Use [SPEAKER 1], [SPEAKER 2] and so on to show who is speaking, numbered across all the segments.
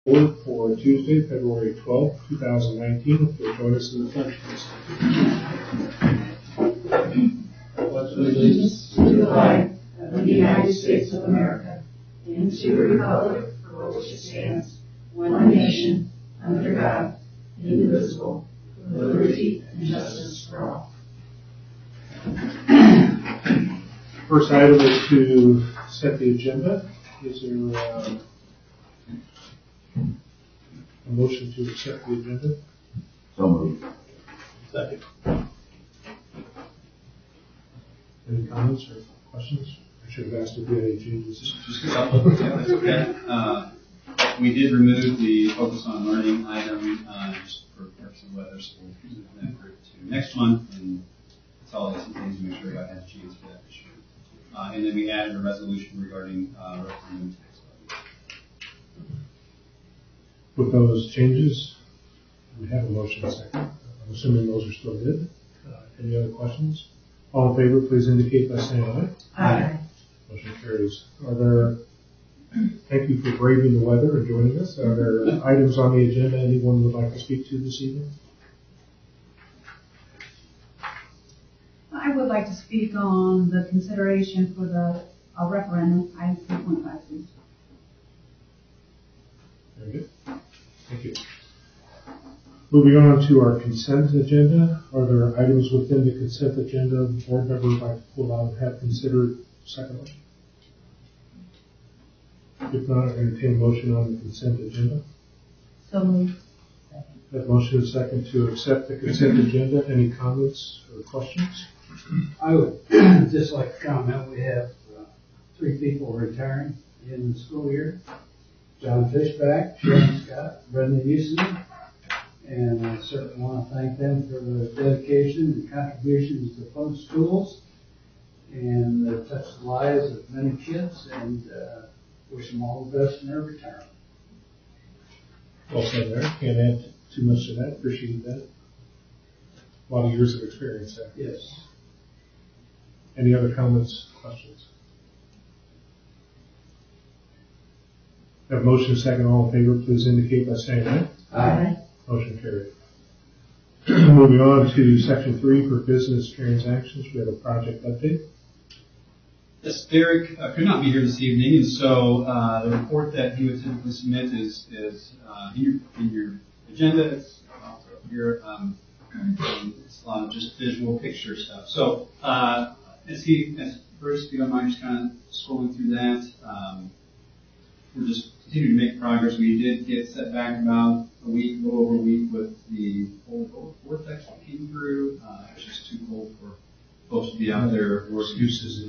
[SPEAKER 1] Board for Tuesday, February 12th, 2019. If you'll join us in the pledge, please.
[SPEAKER 2] Pledge allegiance to the flag of the United States of America and to the republic for which it stands, one nation, under God, indivisible, with liberty and justice for all.
[SPEAKER 1] First item is to set the agenda. Is there a motion to accept the agenda?
[SPEAKER 3] So moved.
[SPEAKER 1] Second. Any comments or questions? I should have asked if we had any changes.
[SPEAKER 4] Just a couple. Yeah, that's okay. We did remove the focus on learning item just for purpose of weather, so we'll move that group to next month, and consolidate some things to make sure everybody has a chance for that this year. And then we added a resolution regarding referendum tax levy.
[SPEAKER 1] With those changes, we have a motion and a second. I'm assuming those are still good. Any other questions? All in favor, please indicate by saying aye.
[SPEAKER 2] Aye.
[SPEAKER 1] Motion carries. Thank you for braving the weather and joining us. Are there items on the agenda anyone would like to speak to this evening?
[SPEAKER 5] I would like to speak on the consideration for the referendum, item 3.5, please.
[SPEAKER 1] Very good. Thank you. Moving on to our consent agenda. Are there items within the consent agenda board member would like to pull out and have considered secondly? If not, I entertain a motion on the consent agenda.
[SPEAKER 5] So moved.
[SPEAKER 1] That motion is second to accept the consent agenda. Any comments or questions?
[SPEAKER 6] I would just like to comment, we have 3 people retiring in the school year. John Fishback, Sharon Scott, Brendan Houston, and I certainly want to thank them for their dedication and contributions to public schools, and they've touched the lives of many kids, and wish them all the best in their retirement.
[SPEAKER 1] Well said there. Can't add too much to that. Appreciate that. A lot of years of experience there.
[SPEAKER 6] Yes.
[SPEAKER 1] Any other comments, questions? Have motion second, all in favor, please indicate by saying aye.
[SPEAKER 2] Aye.
[SPEAKER 1] Motion carried. Moving on to section 3 for business transactions. We have a project update.
[SPEAKER 4] Yes, Derek could not be here this evening, and so the report that he would typically submit is in your agenda. It's also up here. It's a lot of just visual picture stuff. So as Bruce, if you don't mind just kind of scrolling through that, we're just continuing to make progress. We did get set back about a little over a week with the cold vortex that came through. It was just too cold for folks to be out there.
[SPEAKER 1] Excuses.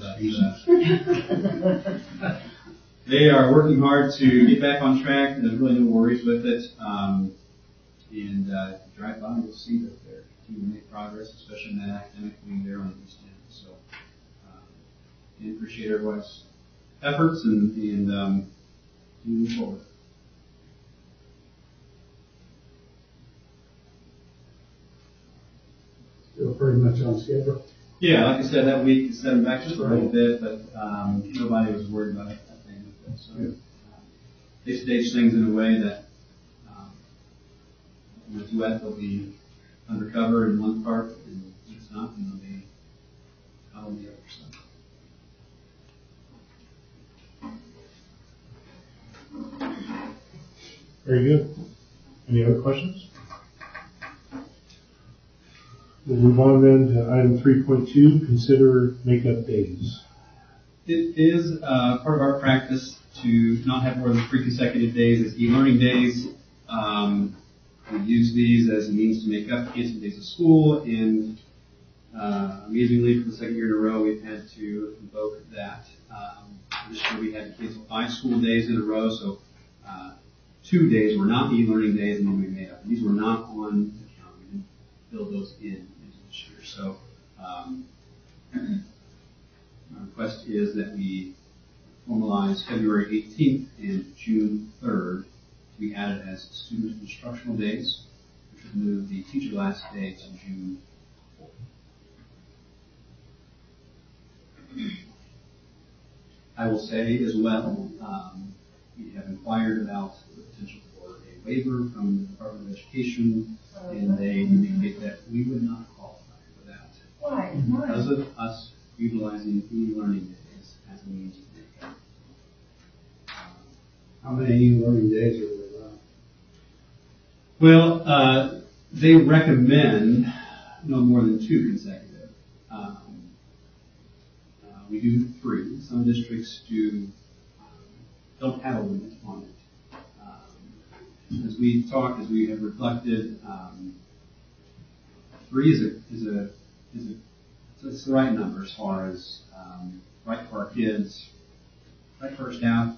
[SPEAKER 4] They are working hard to get back on track, and there's really no worries with it. And if you drive by, you'll see that they're continuing to make progress, especially in that academic wing there on the East End. So, I appreciate everyone's efforts and moving forward.
[SPEAKER 6] Still pretty much on schedule.
[SPEAKER 4] Yeah, like I said, that week set them back just a little bit, but nobody was worried about that thing with it. So they stage things in a way that when it's wet, they'll be undercover in one part, and when it's not, then they'll be out on the other side.
[SPEAKER 1] Very good. Any other questions? We'll move on then to item 3.2, consider makeup days.
[SPEAKER 4] It is part of our practice to not have more than 3 consecutive days as e-learning days. We use these as a means to make up canceled days of school, and amazingly, for the second year in a row, we've had to invoke that. This year we had to cancel 5 school days in a row, so 2 days were not e-learning days, and then we made up. These were not on the calendar. We didn't build those into this year. So my request is that we formalize February 18th and June 3rd to be added as student instructional days, which would move the teacher last day to June 4th. I will say as well, we have inquired about the potential for waiver from the Department of Education, and they indicate that we would not qualify for that.
[SPEAKER 2] Why?
[SPEAKER 4] Because of us utilizing e-learning days as a means of income.
[SPEAKER 6] How many e-learning days are there allowed?
[SPEAKER 4] Well, they recommend no more than 2 consecutive. We do 3. Some districts don't have a limit on it. As we talked, as we have reflected, 3 it's the right number as far as right for our kids, right for our staff,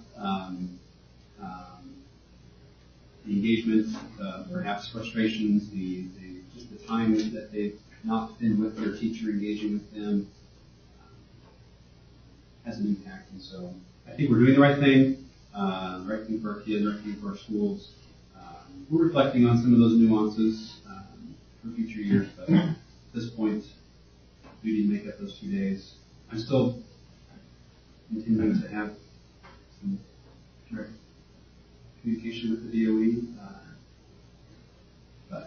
[SPEAKER 4] the engagement, perhaps frustrations, just the time that they've not been with their teacher, engaging with them, has an impact. And so I think we're doing the right thing for our kids, right thing for our schools. We're reflecting on some of those nuances for future years, but at this point, we need to make up those 2 days. I'm still continuing to have some direct communication with the DOE, but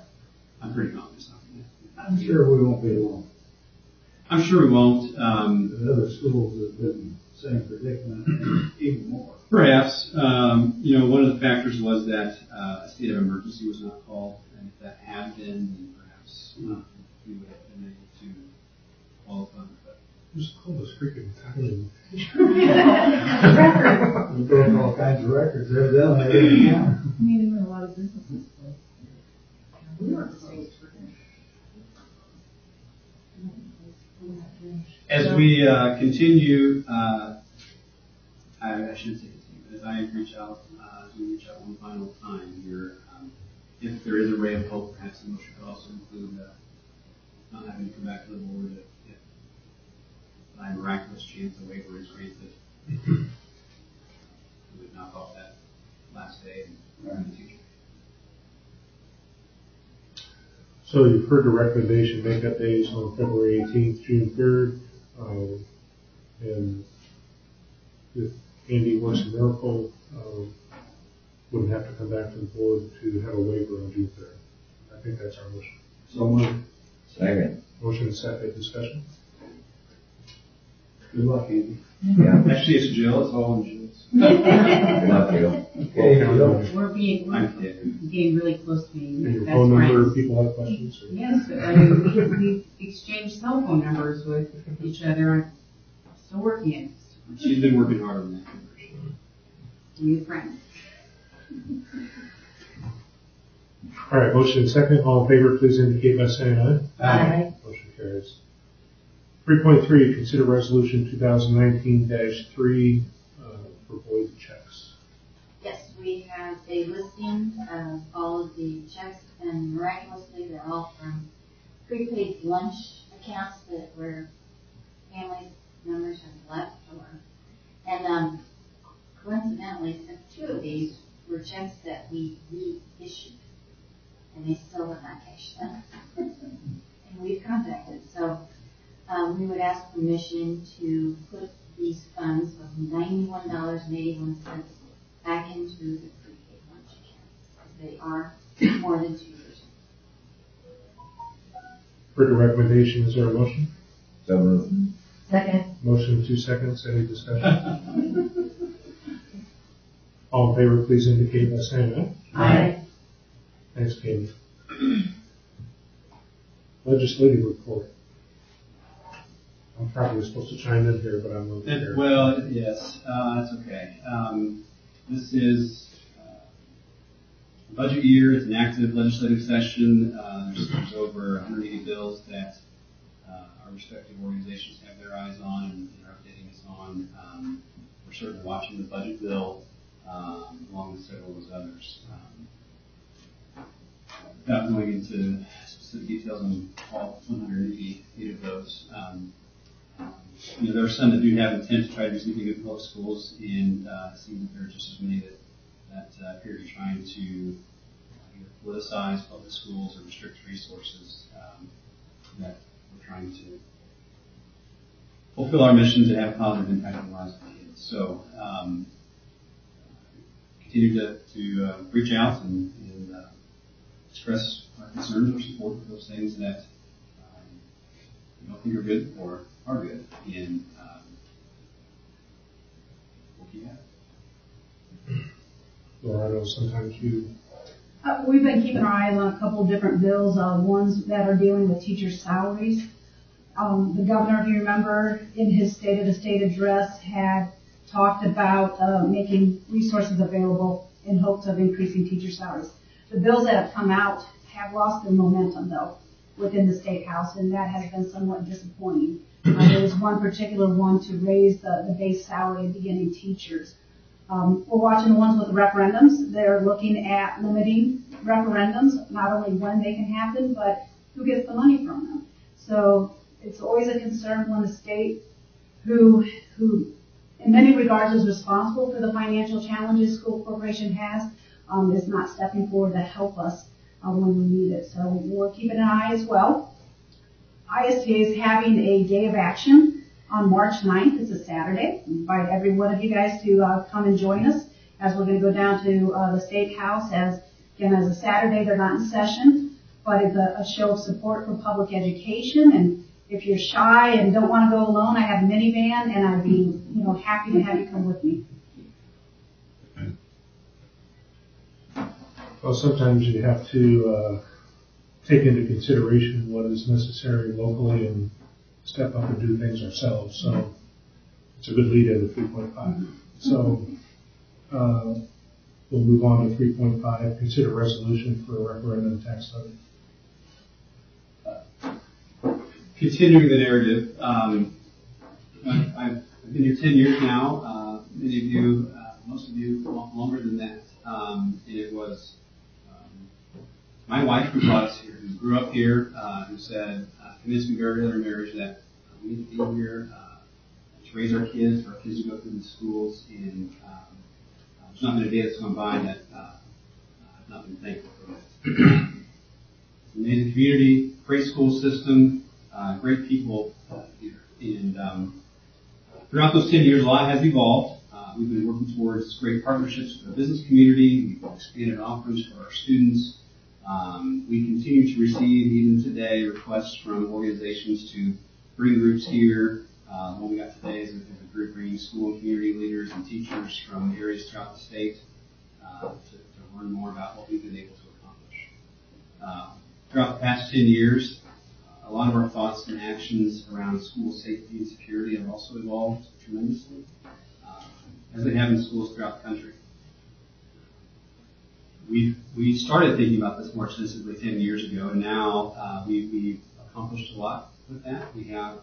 [SPEAKER 4] I'm pretty confident it's not going to happen.
[SPEAKER 6] I'm sure we won't be alone.
[SPEAKER 4] I'm sure we won't.
[SPEAKER 6] The other schools have been in the same predicament, even more.
[SPEAKER 4] Perhaps. One of the factors was that a state of emergency was not called, and if that had been, then perhaps we would have been able to qualify. But
[SPEAKER 1] Just call this freaking timing.
[SPEAKER 6] We broke all kinds of records evidently. I didn't count.
[SPEAKER 5] I mean, there were a lot of businesses.
[SPEAKER 2] We were the states for
[SPEAKER 4] as we continue, I shouldn't say continue, but as I reach out, one final time here, if there is a ray of hope, perhaps the motion could also include not having to come back to the board if by miraculous chance a waiver is granted. We would knock off that last day and learn the teacher.
[SPEAKER 1] So you've heard the recommendation, makeup days on February 18th, June 3rd, and if Andy works a miracle, wouldn't have to come back to the board to have a waiver on June 3rd. I think that's our motion.
[SPEAKER 6] So moved.
[SPEAKER 3] Second.
[SPEAKER 1] Motion and second, discussion.
[SPEAKER 6] Good luck, Andy.
[SPEAKER 3] Yeah.
[SPEAKER 4] Actually, it's Jill. It's all in Jill's.
[SPEAKER 3] Good luck, Jill.
[SPEAKER 6] Okay, Jill.
[SPEAKER 5] We're getting really close to being
[SPEAKER 1] And your
[SPEAKER 5] best
[SPEAKER 1] phone number,
[SPEAKER 5] friends.
[SPEAKER 1] people have questions? Or?
[SPEAKER 5] Yes, I mean, we exchanged cell phone numbers with each other. I'm still working it.
[SPEAKER 4] She's been working hard on that conversion.
[SPEAKER 5] New friends.
[SPEAKER 1] All right, motion and second. All in favor, please indicate by saying aye.
[SPEAKER 2] Aye.
[SPEAKER 1] Motion carries. 3.3, consider resolution 2019-3 for void checks.
[SPEAKER 7] Yes, we have a listing of all of the checks, and miraculously, they're all from prepaid lunch accounts where family members have left, and coincidentally, 2 of these were checks that we reissued, and they still have not cashed them. And we've contacted, so we would ask permission to put these funds of $91.81 back into the prepaid lunch account. They are more than 2 years.
[SPEAKER 1] For the recommendation, is there a motion?
[SPEAKER 3] So moved.
[SPEAKER 2] Second.
[SPEAKER 1] Motion 2 seconds. Any discussion? All in favor, please indicate by saying aye.
[SPEAKER 2] Aye.
[SPEAKER 1] Thanks, Katie. Legislative report. I'm probably supposed to chime in here, but I'm not there.
[SPEAKER 4] Well, yes, that's okay. This is budget year. It's an active legislative session. There's over 180 bills that our respective organizations have their eyes on and are updating us on. We're certainly watching the budget bill along with several of those others. Without going into specific details on all 188 of those, there are some that do have intent to try to do something in public schools, and it seems that there are just as many that appear to be trying to either politicize public schools or restrict resources that we're trying to fulfill our mission to have a positive impact on the lives of kids. So continue to reach out and express our concerns or support for those things that we don't think are good or are good, and we'll keep at it.
[SPEAKER 1] Well, I know sometimes you,
[SPEAKER 5] We've been keeping our eyes on a couple of different bills, ones that are dealing with teachers' salaries. The governor, if you remember, in his State of the State address had talked about making resources available in hopes of increasing teacher salaries. The bills that have come out have lost their momentum, though, within the State House, and that has been somewhat disappointing. There was one particular one to raise the base salary of beginning teachers. We're watching the ones with the referendums. They're looking at limiting referendums, not only when they can happen, but who gets the money from them. So it's always a concern when the state, who in many regards is responsible for the financial challenges school corporation has, is not stepping forward to help us when we need it. So we're keeping an eye as well. ISTA is having a day of action on March 9th. It's a Saturday. I invite every one of you guys to come and join us as we're going to go down to the State House. As a Saturday, they're not in session, but it's a show of support for public education. And if you're shy and don't want to go alone, I have a minivan, and I'd be happy to have you come with me.
[SPEAKER 1] well, sometimes you have to take into consideration what is necessary locally and step up and do things ourselves. So it's a good lead in to 3.5. So we'll move on to 3.5. Consider resolution for a referendum tax levy.
[SPEAKER 4] Continuing the narrative, I've been here 10 years now. Many of you, most of you, longer than that. And it was my wife who brought us here, who grew up here, who said, convinced me very early in marriage that we need to be here to raise our kids, for our kids to go through the schools, and there's not been a day that's gone by that I've not been thankful for that. It's an amazing community, great school system, great people here. And throughout those 10 years, a lot has evolved. We've been working towards great partnerships with the business community. We've expanded offerings for our students. We continue to receive, even today, requests from organizations to bring groups here. What we got today is a group bringing school and community leaders and teachers from areas throughout the state to learn more about what we've been able to accomplish. Throughout the past 10 years, a lot of our thoughts and actions around school safety and security have also evolved tremendously, as they have in schools throughout the country. We started thinking about this more extensively 10 years ago, and now we've accomplished a lot with that. We have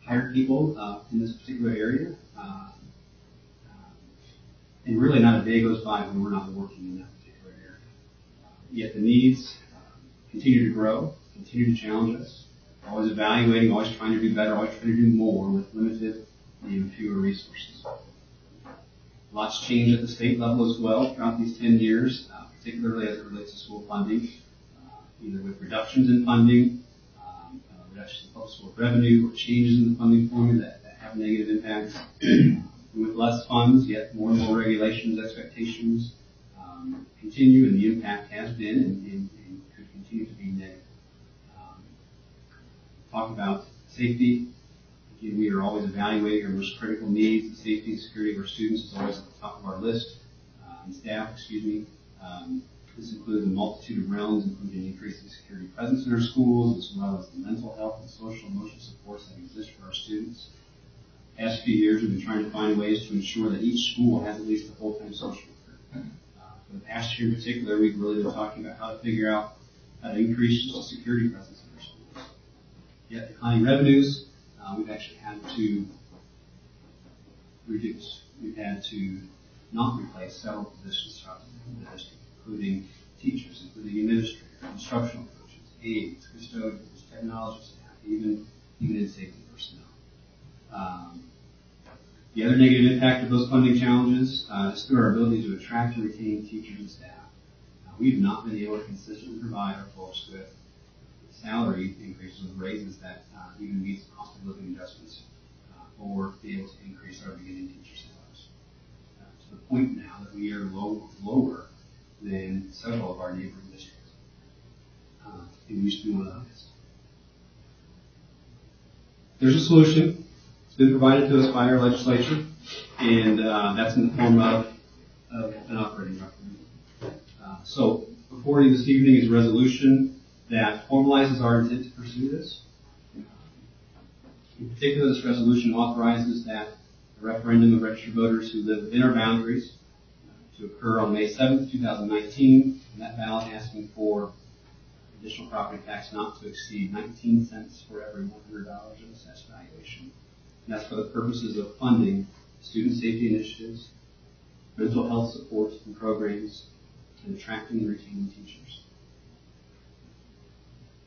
[SPEAKER 4] hired people in this particular area, and really not a day goes by when we're not working in that particular area. Yet the needs continue to grow, continue to challenge us, always evaluating, always trying to do better, always trying to do more with limited and even fewer resources. Lots changed at the state level as well throughout these 10 years, particularly as it relates to school funding, either with reductions in funding, reductions in public school revenue, or changes in the funding formula that have negative impacts. With less funds, yet more and more regulations, expectations continue, and the impact has been and could continue to be negative. Talk about safety. Again, we are always evaluating our most critical needs. The safety and security of our students is always at the top of our list. And staff, this includes a multitude of realms, including increasing security presence in our schools, as well as the mental health and social and emotional supports that exist for our students. The past few years, we've been trying to find ways to ensure that each school has at least a full-time social worker. For the past year in particular, we've really been talking about how to figure out how to increase the security presence in our schools. Yet declining revenues, we've actually had to reduce. We've had to not replace several positions throughout the district, including teachers, including administrators, instructional coaches, aides, custodians, technology staff, even in safety personnel. The other negative impact of those funding challenges is through our ability to attract and retain teachers and staff. We've not been able to consistently provide our folks with salary increases and raises that even meets the cost of living adjustments or be able to increase our beginning teacher salaries. To the point now that we are lower than several of our neighboring districts. It used to be one of the highest. There's a solution. It's been provided to us by our legislature, and that's in the form of an operating referendum. So before you this evening is a resolution that formalizes our intent to pursue this. In particular, this resolution authorizes that a referendum of registered voters who live within our boundaries to occur on May 7th, 2019, and that ballot asking for additional property tax not to exceed 19 cents for every $100 of assessed valuation. And that's for the purposes of funding student safety initiatives, mental health supports and programs, and attracting and retaining teachers.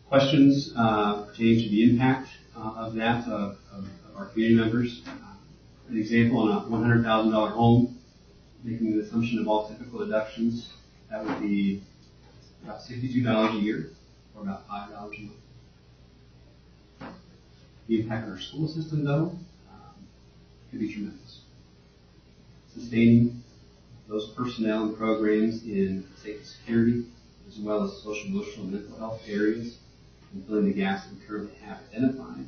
[SPEAKER 4] Questions pertaining to the impact of that of our community members. An example, on a $100,000 home, making the assumption of all typical deductions, that would be about $62 a year, or about $5 a month. The impact on our school system, though, could be tremendous. Sustaining those personnel and programs in safety security, as well as social, emotional, and mental health areas, and filling the gaps that we currently have identified,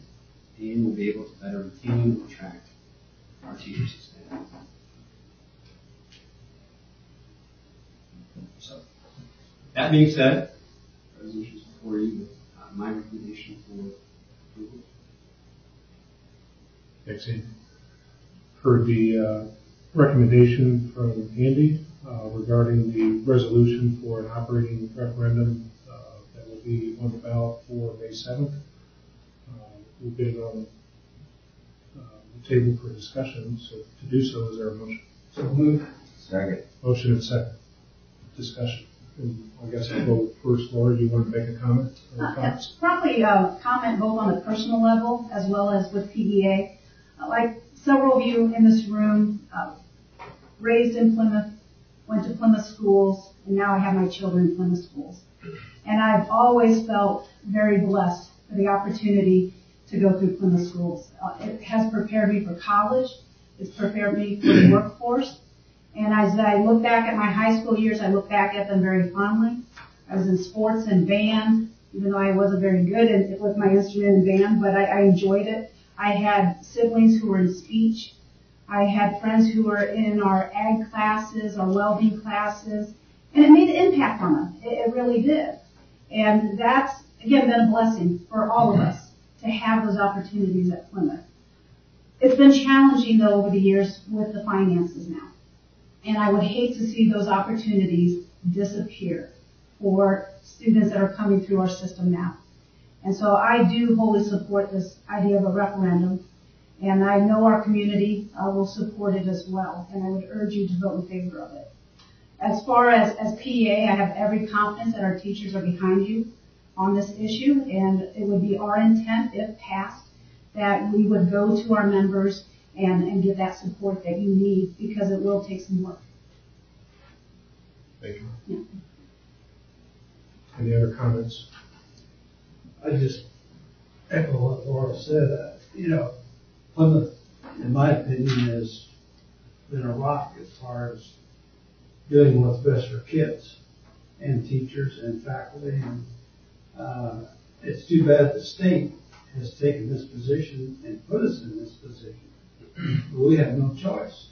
[SPEAKER 4] and we'll be able to better retain and attract our teachers and staff. So, that being said, the resolution is before you with my recommendation for approval.
[SPEAKER 1] Thanks, Andy. Heard the recommendation from Andy regarding the resolution for an operating referendum that will be on the ballot for May 7th. We've been on the table for discussion, so to do so, is there a motion?
[SPEAKER 6] So move.
[SPEAKER 3] Second.
[SPEAKER 1] Motion and second. Discussion. And I guess I'll go first. Laura, do you want to make a comment?
[SPEAKER 5] Probably comment both on a personal level as well as with PEA. Like several of you in this room, raised in Plymouth, went to Plymouth schools, and now I have my children in Plymouth schools. And I've always felt very blessed for the opportunity to go through Plymouth schools. It has prepared me for college. It's prepared me for the workforce. And as I look back at my high school years, I look back at them very fondly. I was in sports and band, even though I wasn't very good with my instrument and band, but I enjoyed it. I had siblings who were in speech. I had friends who were in our ag classes, our welding classes, and it made an impact on them. It really did. And that's, again, been a blessing for all of us to have those opportunities at Plymouth. It's been challenging, though, over the years with the finances now. And I would hate to see those opportunities disappear for students that are coming through our system now. And so I do wholly support this idea of a referendum, and I know our community will support it as well, and I would urge you to vote in favor of it. As far as PEA, I have every confidence that our teachers are behind you on this issue, and it would be our intent, if passed, that we would go to our members and get that support that you need, because it will take some work.
[SPEAKER 1] Thank you.
[SPEAKER 5] Yeah.
[SPEAKER 1] Any other comments?
[SPEAKER 6] I just echo what Laura said. Plymouth, in my opinion, has been a rock as far as doing what's best for kids and teachers and faculty. And it's too bad the state has taken this position and put us in this position. But we have no choice.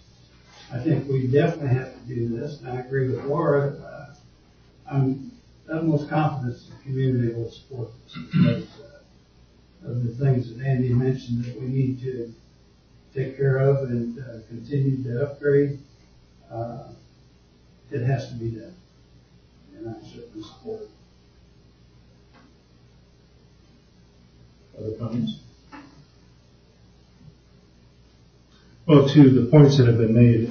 [SPEAKER 6] I think we definitely have to do this, and I agree with Laura. I'm utmost confident the community will support this because of the things that Andy mentioned that we need to take care of and continue to upgrade. It has to be done, and I certainly support it.
[SPEAKER 1] Other comments? Well, to the points that have been made,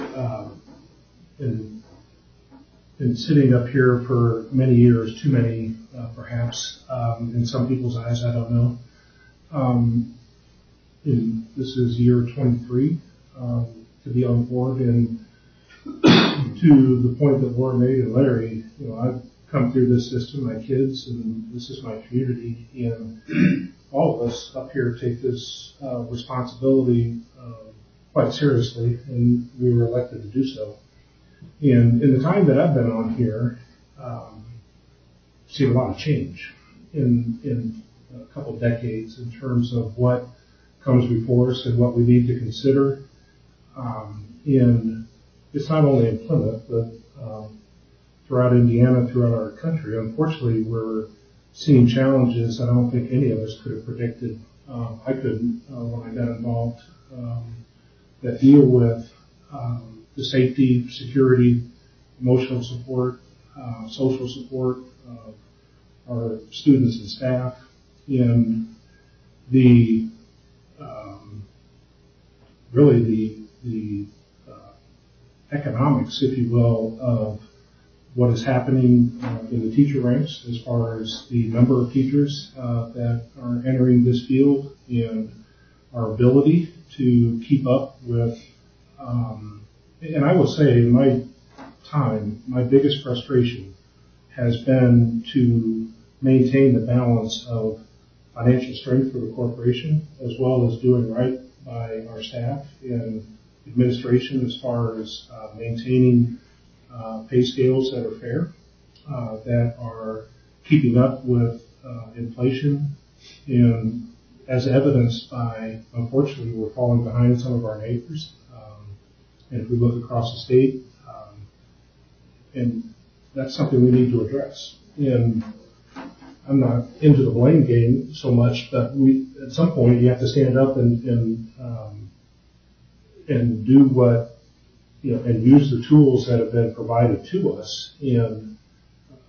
[SPEAKER 1] in sitting up here for many years, too many perhaps, in some people's eyes, I don't know. This is year 23 to be on board, and to the point that Laura made and Larry, I've come through this system, my kids, and this is my community, and all of us up here take this responsibility quite seriously, and we were elected to do so. And in the time that I've been on here, seen a lot of change in a couple of decades in terms of what comes before us and what we need to consider. And it's not only in Plymouth, but throughout Indiana, throughout our country. Unfortunately, we're seeing challenges that I don't think any of us could have predicted. I couldn't when I got involved, that deal with the safety, security, emotional support, social support of our students and staff, and the really the economics, if you will, of what is happening in the teacher ranks as far as the number of teachers that are entering this field and our ability to keep up with. And I will say, in my time, my biggest frustration has been to maintain the balance of financial strength for the corporation, as well as doing right by our staff and administration as far as maintaining pay scales that are fair, that are keeping up with inflation, and as evidenced by, unfortunately, we're falling behind some of our neighbors. And if we look across the state, and that's something we need to address. And I'm not into the blame game so much, but at some point you have to stand up and do what, and use the tools that have been provided to us. And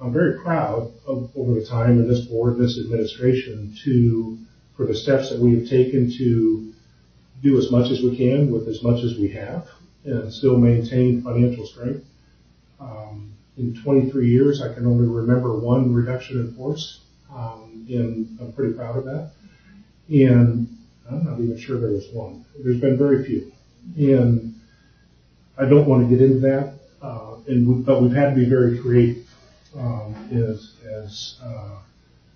[SPEAKER 1] I'm very proud of, over the time in this board, this administration, for the steps that we have taken to do as much as we can with as much as we have and still maintain financial strength. In 23 years, I can only remember one reduction in force, and I'm pretty proud of that. And I'm not even sure there was one. There's been very few. And I don't want to get into that, but we've had to be very creative, as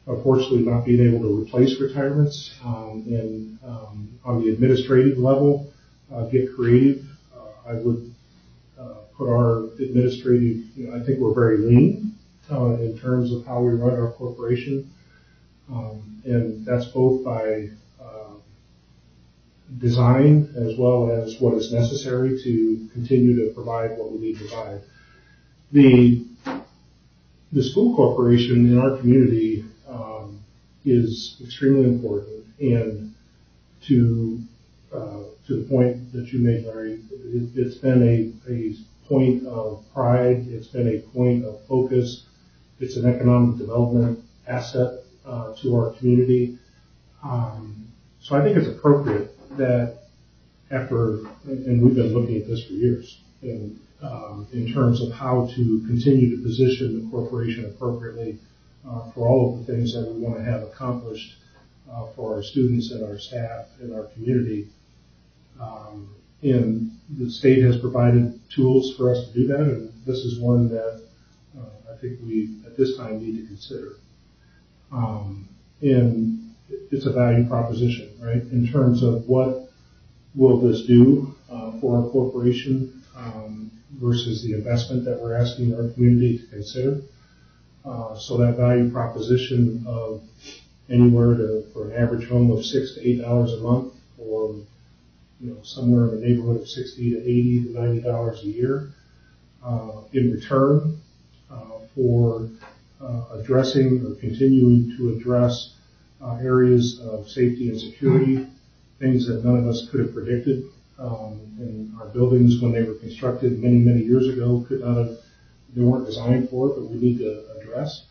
[SPEAKER 1] unfortunately not being able to replace retirements, and on the administrative level, get creative. I would put our administrative, I think we're very lean in terms of how we run our corporation, and that's both by design as well as what is necessary to continue to provide what we need to provide. The school corporation in our community is extremely important, and to the point that you made, Larry, it's been a point of pride. It's been a point of focus. It's an economic development asset to our community. So I think it's appropriate that and we've been looking at this for years, in terms of how to continue to position the corporation appropriately for all of the things that we want to have accomplished for our students and our staff and our community. And the state has provided tools for us to do that, and this is one that I think we, at this time, need to consider. And it's a value proposition, right, in terms of what will this do for our corporation versus the investment that we're asking our community to consider. So that value proposition of anywhere for an average home of $6 to $8 a month, or somewhere in the neighborhood of $60 to $80 to $90 a year, in return for addressing or continuing to address areas of safety and security, things that none of us could have predicted. And our buildings, when they were constructed many, many years ago, they weren't designed for it, but we need to address.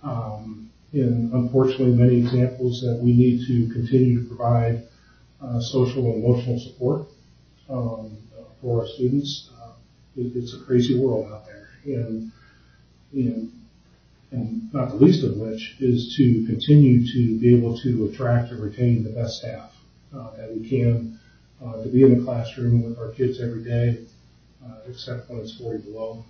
[SPEAKER 1] And unfortunately, many examples that we need to continue to provide social and emotional support for our students. It's a crazy world out there, and not the least of which is to continue to be able to attract and retain the best staff that we can, to be in the classroom with our kids every day, except when it's 40 below,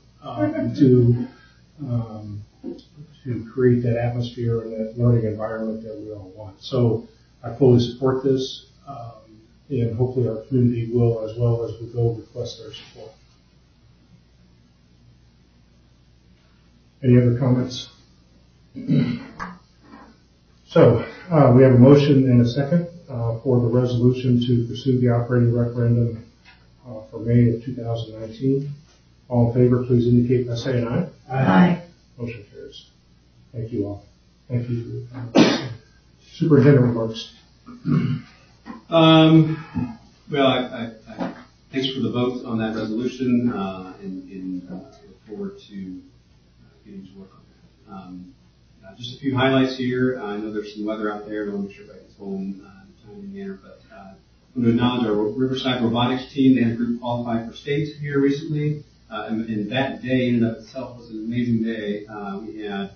[SPEAKER 1] to create that atmosphere and that learning environment that we all want. So I fully support this, and hopefully our community will, as well as we go, request their support. Any other comments? So, we have a motion and a second for the resolution to pursue the operating referendum for May of 2019. All in favor, please indicate by saying aye.
[SPEAKER 2] Aye.
[SPEAKER 1] Motion carries. Thank you all. Thank you. Superintendent remarks.
[SPEAKER 4] Well, I thanks for the vote on that resolution, and look forward to getting to work on that. Just a few highlights here. I know there's some weather out there. I don't want to make sure everybody gets home in a timely manner, but I want to acknowledge our Riverside robotics team. They had a group qualified for state here recently, and that day in and of itself was an amazing day. We had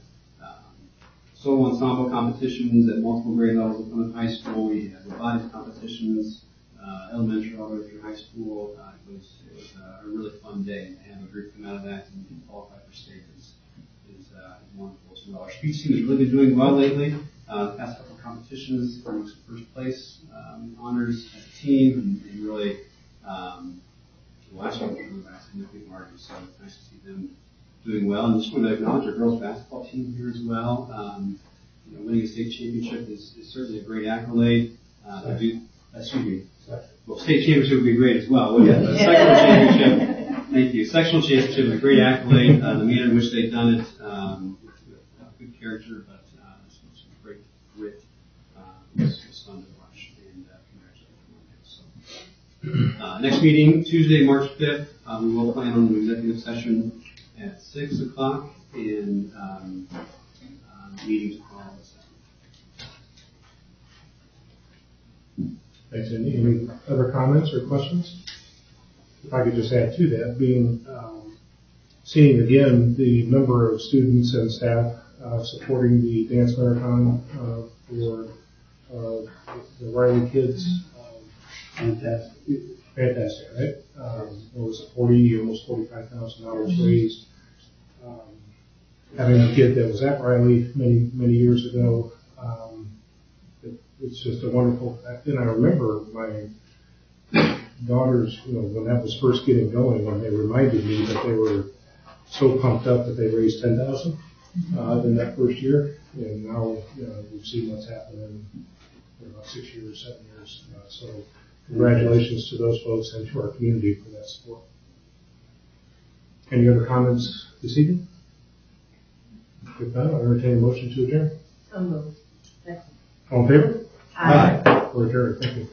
[SPEAKER 4] solo ensemble competitions at multiple grade levels in Plymouth High School. We had robotics competitions, elementary all the way through high school. It was a really fun day. To have a group come out of that and qualify for state is wonderful as well. Our speech team has really been doing well lately. The past couple of competitions, earning some first place honors as a team, and really the last one was really by a significant margin. So it's nice to see them doing well. And just want to acknowledge our girls basketball team here as well. Winning a state championship is certainly a great accolade. Well, state championship would be great as well, wouldn't it? But sectional championship, thank you. Sectional championship is a great accolade. The manner in which they've done it, with good character, but some great grit. It was fun to watch, and congratulations on that. So, next meeting, Tuesday, March 5th. We will plan on an executive session at 6 o'clock, and meetings tomorrow at 7.
[SPEAKER 1] Thanks, Andy. Any other comments or questions? If I could just add to that, seeing again the number of students and staff supporting the dance marathon for the Riley kids. Fantastic, right? It was almost $45,000 raised. Having a kid that was at Riley many years ago, it's just a wonderful fact. And I remember my daughters, when that was first getting going, when they reminded me that they were so pumped up that they raised $10,000 in that first year, and now we've seen what's happened in about 6 years, 7 years. So congratulations to those folks and to our community for that support. Any other comments this evening? If not, I'll entertain a motion to adjourn.
[SPEAKER 2] So moved.
[SPEAKER 1] All in favor?
[SPEAKER 2] Aye.
[SPEAKER 1] We're adjourned. Thank you.